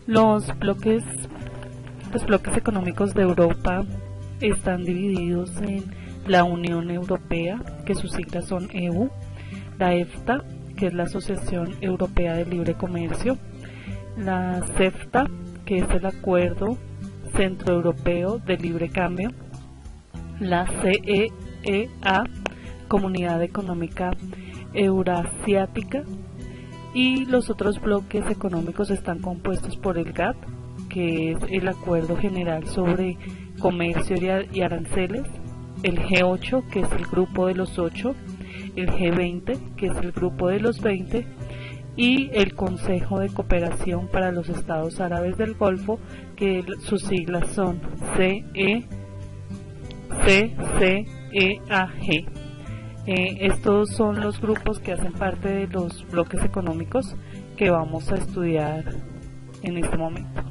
Los bloques económicos de Europa están divididos en la Unión Europea, que sus siglas son EU, la EFTA, que es la Asociación Europea de Libre Comercio, la CEFTA, que es el Acuerdo Centroeuropeo de Libre Cambio, la CEEA, Comunidad Económica Eurasiática, y los otros bloques económicos están compuestos por el GATT, que es el Acuerdo General sobre Comercio y Aranceles, el G8, que es el grupo de los 8, el G20, que es el grupo de los 20, y el Consejo de Cooperación para los Estados Árabes del Golfo, que sus siglas son CECEAG. Estos son los grupos que hacen parte de los bloques económicos que vamos a estudiar en este momento.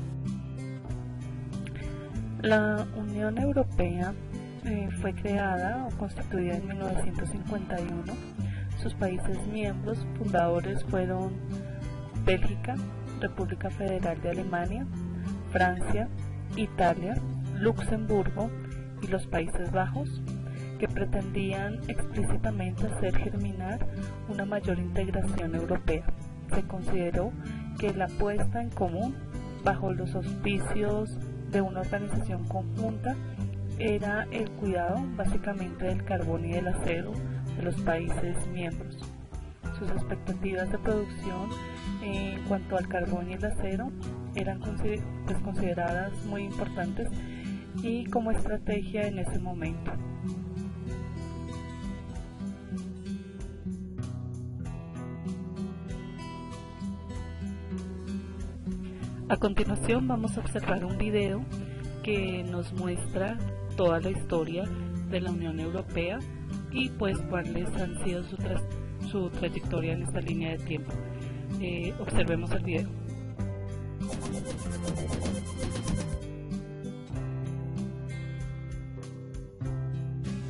La Unión Europea fue creada o constituida en 1951. Sus países miembros fundadores fueron Bélgica, República Federal de Alemania, Francia, Italia, Luxemburgo y los Países Bajos, que pretendían explícitamente hacer germinar una mayor integración europea. Se consideró que la puesta en común, bajo los auspicios de una organización conjunta, era el cuidado básicamente del carbón y del acero de los países miembros. Sus expectativas de producción en cuanto al carbón y el acero eran consideradas muy importantes y como estrategia en ese momento. A continuación vamos a observar un video que nos muestra toda la historia de la Unión Europea y pues cuáles han sido su trayectoria en esta línea de tiempo. Observemos el video.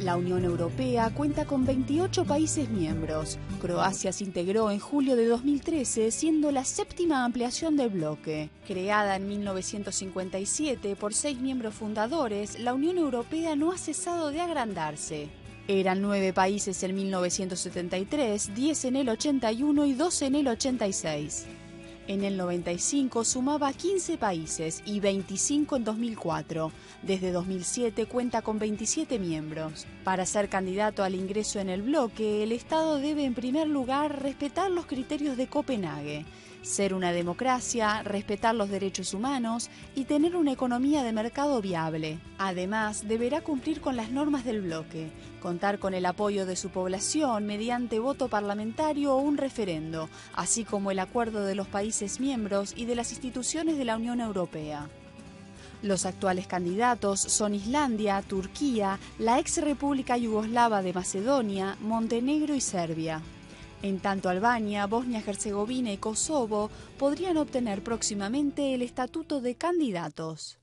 La Unión Europea cuenta con 28 países miembros. Croacia se integró en julio de 2013, siendo la séptima ampliación del bloque. Creada en 1957 por 6 miembros fundadores, la Unión Europea no ha cesado de agrandarse. Eran 9 países en 1973, 10 en el 81 y 2 en el 86. En el 95 sumaba 15 países y 25 en 2004. Desde 2007 cuenta con 27 miembros. Para ser candidato al ingreso en el bloque, el Estado debe en primer lugar respetar los criterios de Copenhague, ser una democracia, respetar los derechos humanos y tener una economía de mercado viable. Además, deberá cumplir con las normas del bloque, contar con el apoyo de su población mediante voto parlamentario o un referendo, así como el acuerdo de los países miembros y de las instituciones de la Unión Europea. Los actuales candidatos son Islandia, Turquía, la ex República Yugoslava de Macedonia, Montenegro y Serbia. En tanto, Albania, Bosnia-Herzegovina y Kosovo podrían obtener próximamente el estatuto de candidatos.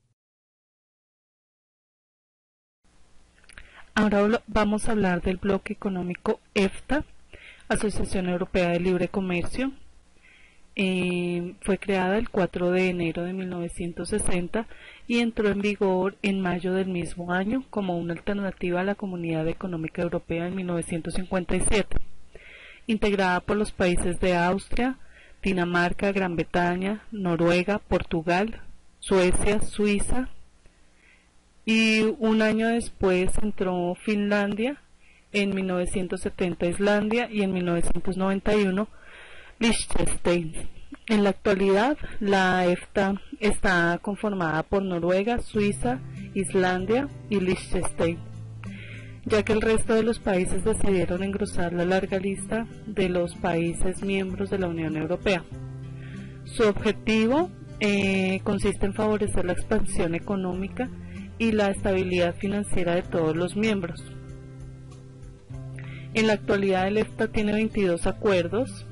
Ahora vamos a hablar del bloque económico EFTA, Asociación Europea de Libre Comercio. Fue creada el 4 de enero de 1960 y entró en vigor en mayo del mismo año como una alternativa a la Comunidad Económica Europea en 1957. Integrada por los países de Austria, Dinamarca, Gran Bretaña, Noruega, Portugal, Suecia, Suiza, y un año después entró Finlandia, en 1970 Islandia y en 1991 Liechtenstein. En la actualidad, la EFTA está conformada por Noruega, Suiza, Islandia y Liechtenstein, ya que el resto de los países decidieron engrosar la larga lista de los países miembros de la Unión Europea. Su objetivo consiste en favorecer la expansión económica y la estabilidad financiera de todos los miembros. En la actualidad el EFTA tiene 22 acuerdos.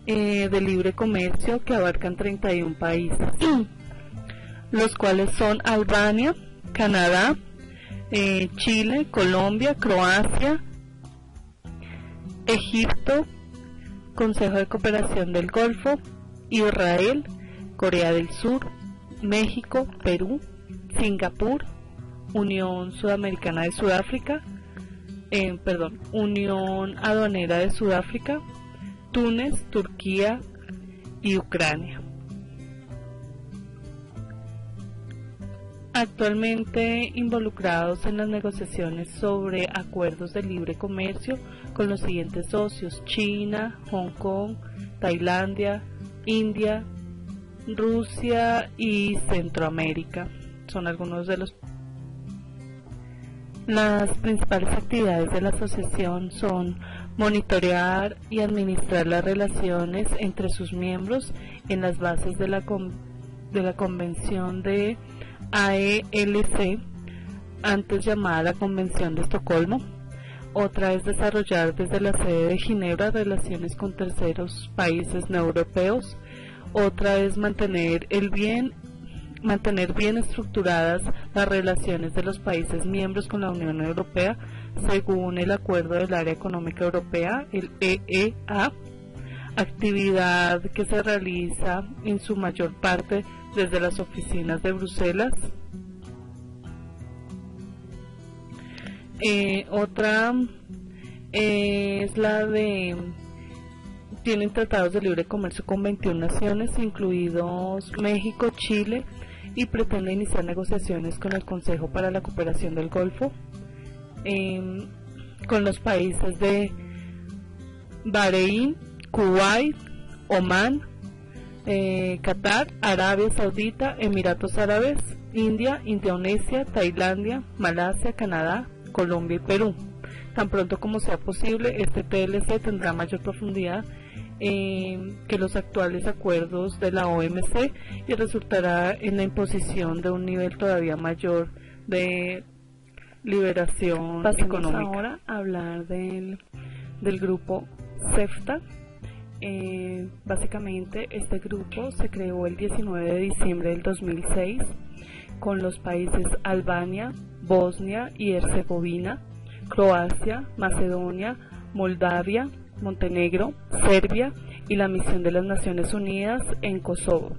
De libre comercio que abarcan 31 países. Los cuales son Albania, Canadá, Chile, Colombia, Croacia, Egipto, Consejo de Cooperación del Golfo, Israel, Corea del Sur, México, Perú, Singapur, Unión Sudamericana de Sudáfrica, Unión Aduanera de Sudáfrica, Túnez, Turquía y Ucrania. Actualmente involucrados en las negociaciones sobre acuerdos de libre comercio con los siguientes socios: China, Hong Kong, Tailandia, India, Rusia y Centroamérica. Son algunos de Las principales actividades de la asociación son monitorear y administrar las relaciones entre sus miembros en las bases de la Convención de AELC, antes llamada la Convención de Estocolmo. Otra es desarrollar desde la sede de Ginebra relaciones con terceros países no europeos. Otra es mantener bien estructuradas las relaciones de los países miembros con la Unión Europea según el Acuerdo del Área Económica Europea, el EEA, actividad que se realiza en su mayor parte desde las oficinas de Bruselas. Otra es la de tienen tratados de libre comercio con 21 naciones, incluidos México, Chile, y pretende iniciar negociaciones con el Consejo para la Cooperación del Golfo, con los países de Bahrein, Kuwait, Omán, Qatar, Arabia Saudita, Emiratos Árabes, India, Indonesia, Tailandia, Malasia, Canadá, Colombia y Perú. Tan pronto como sea posible, este TLC tendrá mayor profundidad que los actuales acuerdos de la OMC y resultará en la imposición de un nivel todavía mayor de liberación económica. Ahora a hablar del grupo CEFTA. Básicamente este grupo se creó el 19 de diciembre del 2006 con los países Albania, Bosnia y Herzegovina, Croacia, Macedonia, Moldavia, Montenegro, Serbia y la misión de las Naciones Unidas en Kosovo.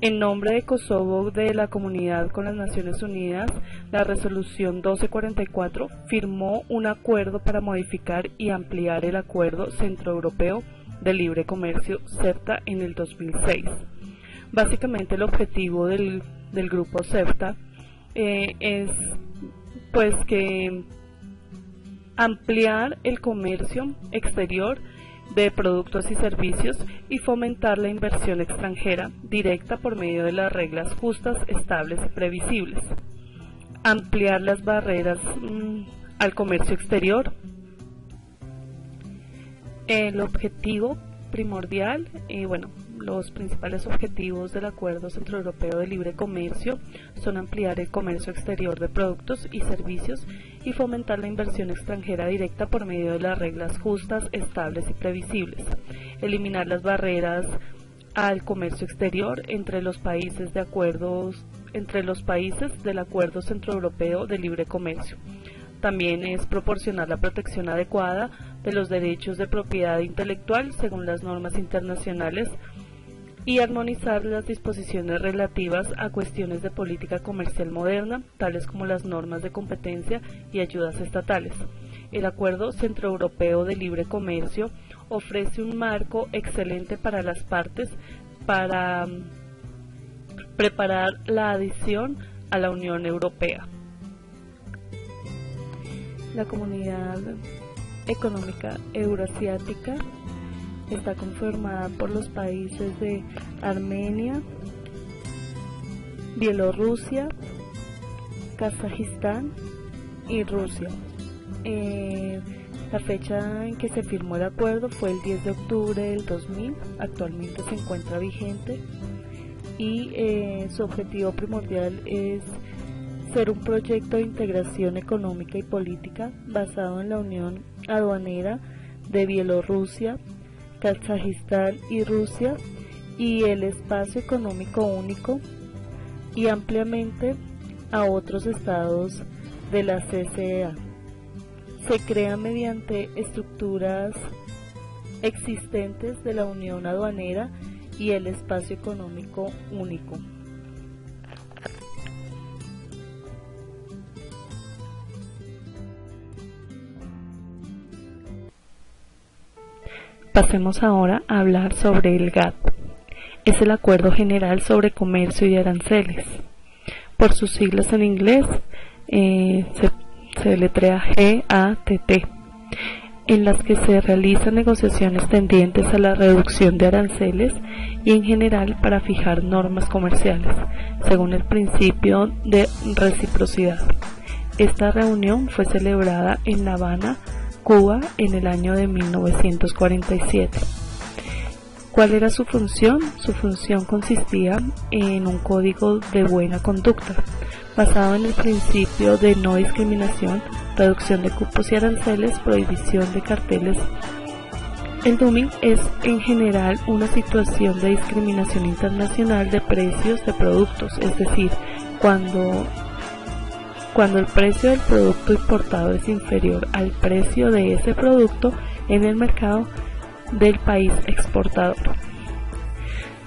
En nombre de Kosovo de la Comunidad con las Naciones Unidas, la resolución 1244 firmó un acuerdo para modificar y ampliar el Acuerdo Centroeuropeo de Libre Comercio CEFTA en el 2006. Básicamente el objetivo del grupo CEFTA es pues que ampliar el comercio exterior de productos y servicios y fomentar la inversión extranjera directa por medio de las reglas justas, estables y previsibles. Ampliar las barreras al comercio exterior. El objetivo primordial, los principales objetivos del Acuerdo Centroeuropeo de Libre Comercio son ampliar el comercio exterior de productos y servicios y fomentar la inversión extranjera directa por medio de las reglas justas, estables y previsibles, eliminar las barreras al comercio exterior entre los países del Acuerdo Centroeuropeo de Libre Comercio. También es proporcionar la protección adecuada de los derechos de propiedad intelectual según las normas internacionales y armonizar las disposiciones relativas a cuestiones de política comercial moderna, tales como las normas de competencia y ayudas estatales. El Acuerdo Centroeuropeo de Libre Comercio ofrece un marco excelente para las partes para preparar la adhesión a la Unión Europea. La Comunidad Económica Euroasiática está conformada por los países de Armenia, Bielorrusia, Kazajistán y Rusia. La fecha en que se firmó el acuerdo fue el 10 de octubre del 2000, actualmente se encuentra vigente y su objetivo primordial es ser un proyecto de integración económica y política basado en la unión aduanera de Bielorrusia, Kazajistán y Rusia y el espacio económico único y ampliamente a otros estados de la CCEA. Se crea mediante estructuras existentes de la Unión Aduanera y el Espacio Económico Único. Pasemos ahora a hablar sobre el GATT. Es el Acuerdo General sobre Comercio y Aranceles. Por sus siglas en inglés, se deletrea GATT, en las que se realizan negociaciones tendientes a la reducción de aranceles y en general para fijar normas comerciales, según el principio de reciprocidad. Esta reunión fue celebrada en La Habana, Cuba, en el año de 1947. ¿Cuál era su función? Su función consistía en un código de buena conducta, basado en el principio de no discriminación, reducción de cupos y aranceles, prohibición de carteles. El dumping es en general una situación de discriminación internacional de precios de productos, es decir, cuando el precio del producto importado es inferior al precio de ese producto en el mercado del país exportador.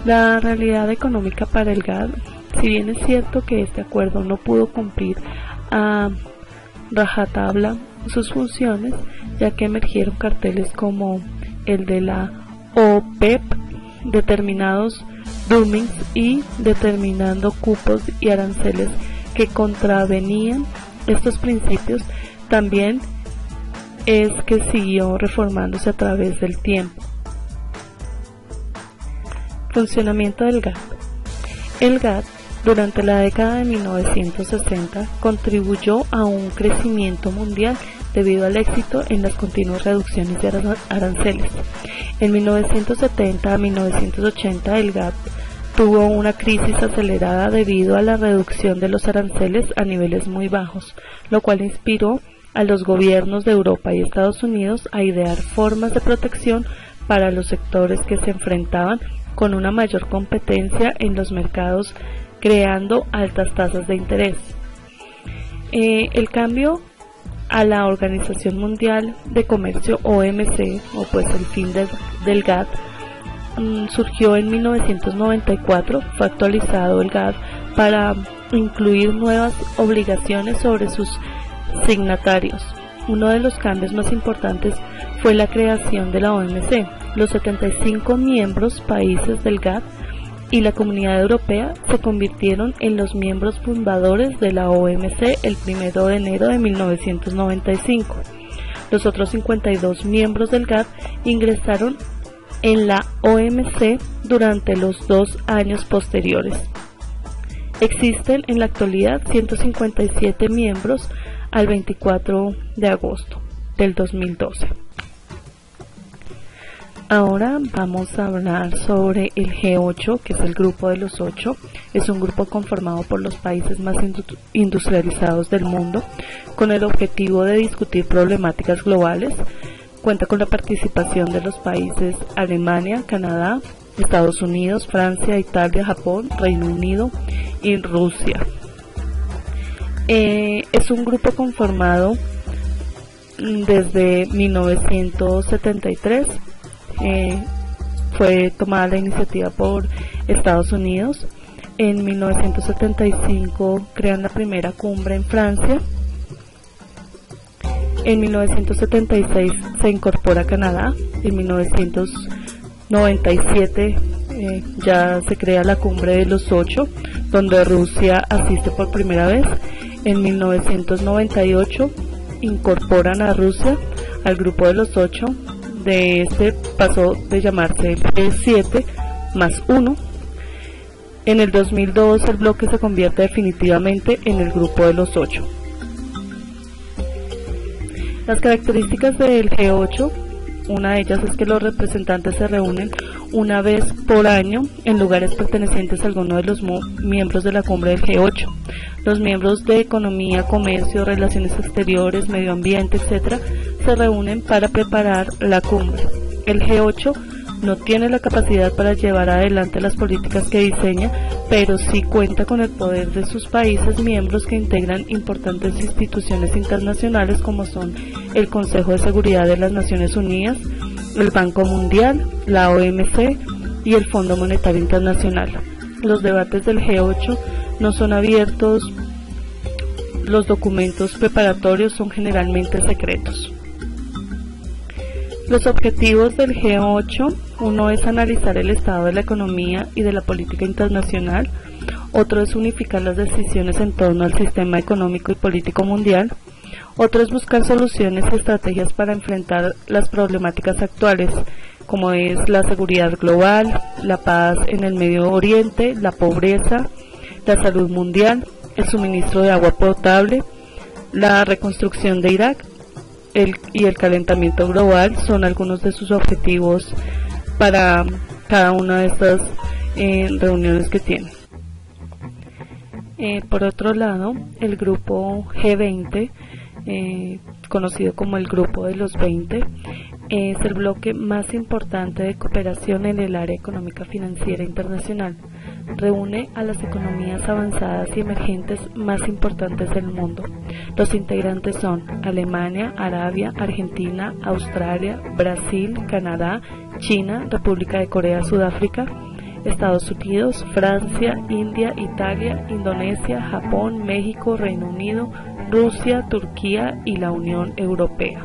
La realidad económica para el GATT, si bien es cierto que este acuerdo no pudo cumplir a rajatabla sus funciones, ya que emergieron carteles como el de la OPEP, determinados dumpings y determinando cupos y aranceles que contravenían estos principios, también es que siguió reformándose a través del tiempo. Funcionamiento del GATT. El GATT durante la década de 1960 contribuyó a un crecimiento mundial debido al éxito en las continuas reducciones de aranceles. En 1970 a 1980 el GATT tuvo una crisis acelerada debido a la reducción de los aranceles a niveles muy bajos, lo cual inspiró a los gobiernos de Europa y Estados Unidos a idear formas de protección para los sectores que se enfrentaban con una mayor competencia en los mercados, creando altas tasas de interés. El cambio a la Organización Mundial de Comercio, OMC, o pues el fin del GATT, surgió en 1994. Fue actualizado el GATT para incluir nuevas obligaciones sobre sus signatarios. Uno de los cambios más importantes fue la creación de la OMC. Los 75 miembros países del GATT y la Comunidad Europea se convirtieron en los miembros fundadores de la OMC el 1 de enero de 1995. Los otros 52 miembros del GATT ingresaron en la OMC durante los 2 años posteriores. Existen en la actualidad 157 miembros al 24 de agosto del 2012. Ahora vamos a hablar sobre el G8, que es el grupo de los 8. Es un grupo conformado por los países más industrializados del mundo, con el objetivo de discutir problemáticas globales. Cuenta con la participación de los países Alemania, Canadá, Estados Unidos, Francia, Italia, Japón, Reino Unido y Rusia. Es un grupo conformado desde 1973. Fue tomada la iniciativa por Estados Unidos. En 1975 crean la primera cumbre en Francia. En 1976 se incorpora Canadá. En 1997 ya se crea la cumbre de los 8, donde Rusia asiste por primera vez. En 1998 incorporan a Rusia al grupo de los 8. De este pasó de llamarse el G7 más 1. En el 2002 el bloque se convierte definitivamente en el grupo de los 8. Las características del G8, una de ellas es que los representantes se reúnen una vez por año en lugares pertenecientes a alguno de los miembros de la cumbre del G8. Los miembros de economía, comercio, relaciones exteriores, medio ambiente, etc., se reúnen para preparar la cumbre. El G8 no tiene la capacidad para llevar adelante las políticas que diseña, pero sí cuenta con el poder de sus países miembros que integran importantes instituciones internacionales como son el Consejo de Seguridad de las Naciones Unidas, el Banco Mundial, la OMC y el Fondo Monetario Internacional. Los debates del G8 no son abiertos, los documentos preparatorios son generalmente secretos. Los objetivos del G8, uno es analizar el estado de la economía y de la política internacional, otro es unificar las decisiones en torno al sistema económico y político mundial, otro es buscar soluciones y estrategias para enfrentar las problemáticas actuales, como es la seguridad global, la paz en el Medio Oriente, la pobreza, la salud mundial, el suministro de agua potable, la reconstrucción de Irak y el calentamiento global son algunos de sus objetivos para cada una de estas reuniones que tienen. Por otro lado, el grupo G20, conocido como el Grupo de los 20, es el bloque más importante de cooperación en el área económica financiera internacional. Reúne a las economías avanzadas y emergentes más importantes del mundo. Los integrantes son Alemania, Arabia, Argentina, Australia, Brasil, Canadá, China, República de Corea, Sudáfrica, Estados Unidos, Francia, India, Italia, Indonesia, Japón, México, Reino Unido, Rusia, Turquía y la Unión Europea.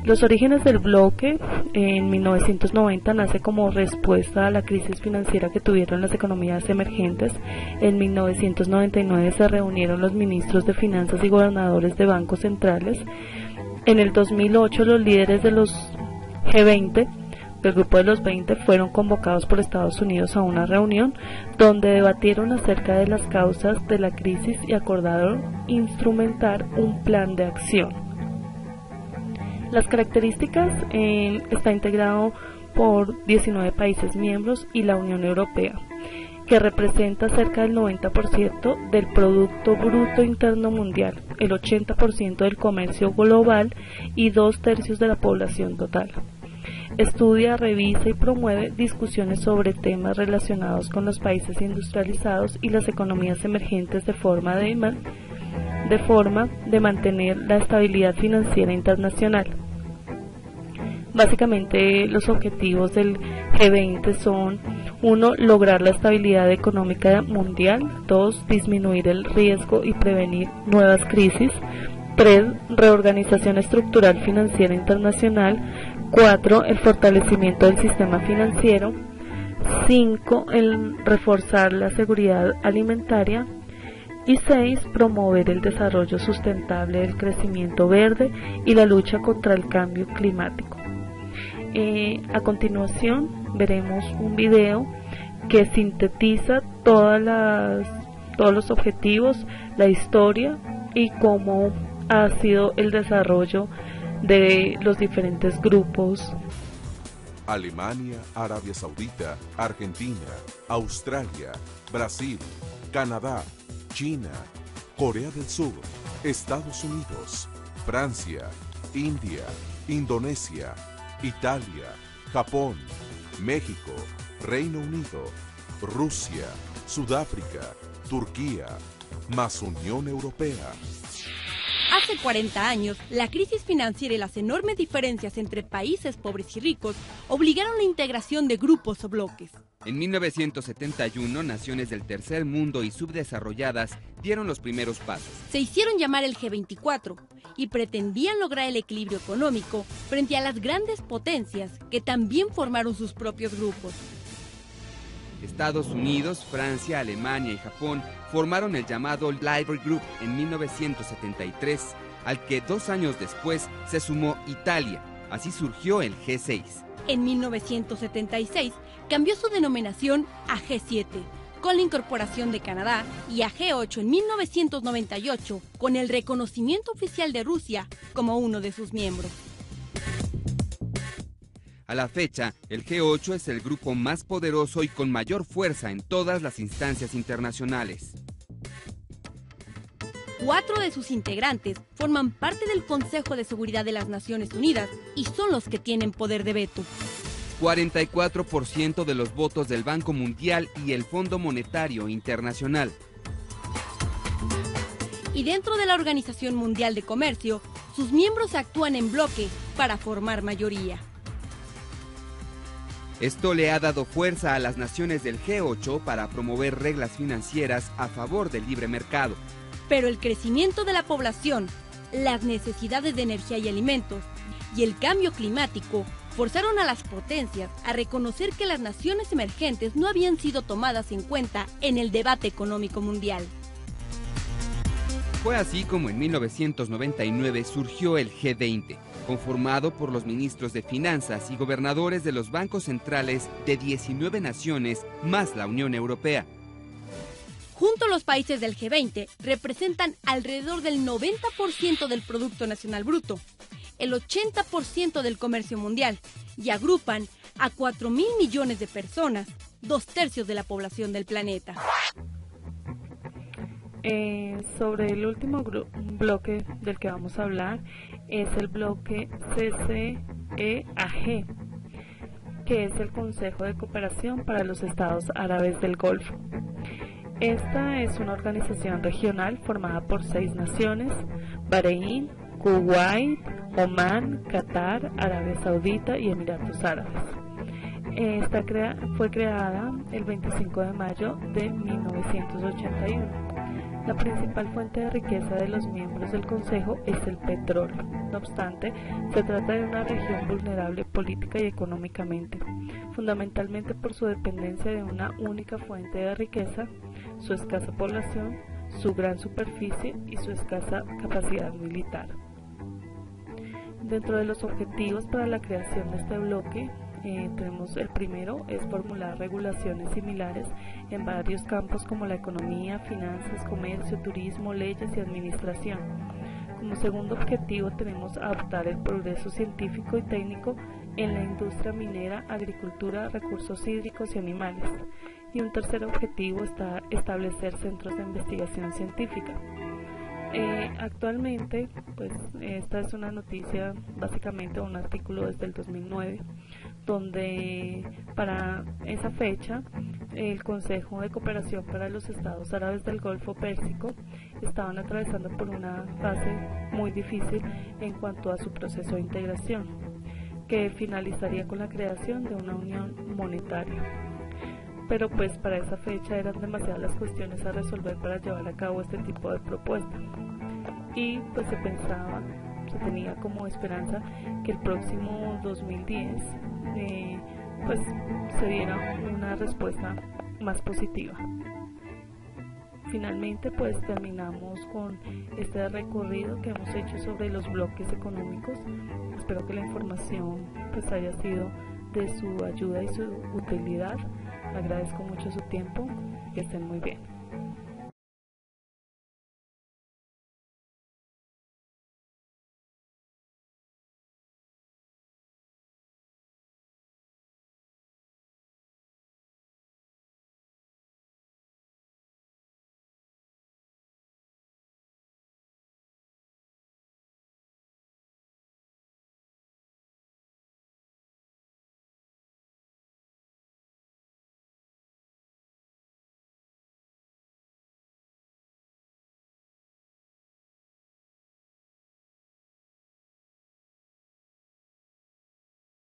Los orígenes del bloque en 1990 nace como respuesta a la crisis financiera que tuvieron las economías emergentes. En 1999 se reunieron los ministros de finanzas y gobernadores de bancos centrales. En el 2008 los líderes de los G20, del grupo de los 20, fueron convocados por Estados Unidos a una reunión donde debatieron acerca de las causas de la crisis y acordaron instrumentar un plan de acción. Las características está integrado por 19 países miembros y la Unión Europea, que representa cerca del 90% del Producto Bruto Interno Mundial, el 80% del comercio global y 2/3 de la población total. Estudia, revisa y promueve discusiones sobre temas relacionados con los países industrializados y las economías emergentes de forma de mantener la estabilidad financiera internacional. Básicamente los objetivos del G20 son: 1. Lograr la estabilidad económica mundial. 2. Disminuir el riesgo y prevenir nuevas crisis. 3. Reorganización estructural financiera internacional. 4. El fortalecimiento del sistema financiero. 5. El reforzar la seguridad alimentaria. Y 6. Promover el desarrollo sustentable, el crecimiento verde y la lucha contra el cambio climático. A continuación veremos un video que sintetiza todos los objetivos, la historia y cómo ha sido el desarrollo de los diferentes grupos. Alemania, Arabia Saudita, Argentina, Australia, Brasil, Canadá, China, Corea del Sur, Estados Unidos, Francia, India, Indonesia, Italia, Japón, México, Reino Unido, Rusia, Sudáfrica, Turquía, más Unión Europea. Hace 40 años, la crisis financiera y las enormes diferencias entre países pobres y ricos obligaron la integración de grupos o bloques. En 1971, naciones del tercer mundo y subdesarrolladas dieron los primeros pasos. Se hicieron llamar el G24 y pretendían lograr el equilibrio económico frente a las grandes potencias que también formaron sus propios grupos. Estados Unidos, Francia, Alemania y Japón formaron el llamado Library Group en 1973, al que 2 años después se sumó Italia. Así surgió el G6. En 1976 cambió su denominación a G7, con la incorporación de Canadá, y a G8 en 1998, con el reconocimiento oficial de Rusia como uno de sus miembros. A la fecha, el G8 es el grupo más poderoso y con mayor fuerza en todas las instancias internacionales. 4 de sus integrantes forman parte del Consejo de Seguridad de las Naciones Unidas y son los que tienen poder de veto. 44% de los votos del Banco Mundial y el Fondo Monetario Internacional. Y dentro de la Organización Mundial de Comercio, sus miembros actúan en bloque para formar mayoría. Esto le ha dado fuerza a las naciones del G8 para promover reglas financieras a favor del libre mercado. Pero el crecimiento de la población, las necesidades de energía y alimentos y el cambio climático forzaron a las potencias a reconocer que las naciones emergentes no habían sido tomadas en cuenta en el debate económico mundial. Fue así como en 1999 surgió el G20, conformado por los ministros de Finanzas y gobernadores de los bancos centrales de 19 naciones más la Unión Europea. Juntos los países del G20 representan alrededor del 90% del Producto Nacional Bruto, el 80% del comercio mundial y agrupan a 4.000 millones de personas, 2/3 de la población del planeta. Sobre el último bloque del que vamos a hablar es el bloque CCEAG, que es el Consejo de Cooperación para los Estados Árabes del Golfo. Esta es una organización regional formada por 6 naciones: Bahrein, Kuwait, Omán, Qatar, Arabia Saudita y Emiratos Árabes. Esta fue creada el 25 de mayo de 1981. La principal fuente de riqueza de los miembros del Consejo es el petróleo. No obstante, se trata de una región vulnerable política y económicamente, fundamentalmente por su dependencia de una única fuente de riqueza, su escasa población, su gran superficie y su escasa capacidad militar. Dentro de los objetivos para la creación de este bloque, tenemos el primero, es formular regulaciones similares en varios campos como la economía, finanzas, comercio, turismo, leyes y administración. Como segundo objetivo tenemos adoptar el progreso científico y técnico en la industria minera, agricultura, recursos hídricos y animales. Y un tercer objetivo está establecer centros de investigación científica. Actualmente, pues esta es una noticia, básicamente un artículo desde el 2009, donde para esa fecha el Consejo de Cooperación para los Estados Árabes del Golfo Pérsico estaban atravesando por una fase muy difícil en cuanto a su proceso de integración, que finalizaría con la creación de una unión monetaria. Pero pues para esa fecha eran demasiadas las cuestiones a resolver para llevar a cabo este tipo de propuesta. Y pues se tenía como esperanza que el próximo 2010 pues se diera una respuesta más positiva. Finalmente pues terminamos con este recorrido que hemos hecho sobre los bloques económicos. Espero que la información pues haya sido de su ayuda y su utilidad. Agradezco mucho su tiempo, que estén muy bien.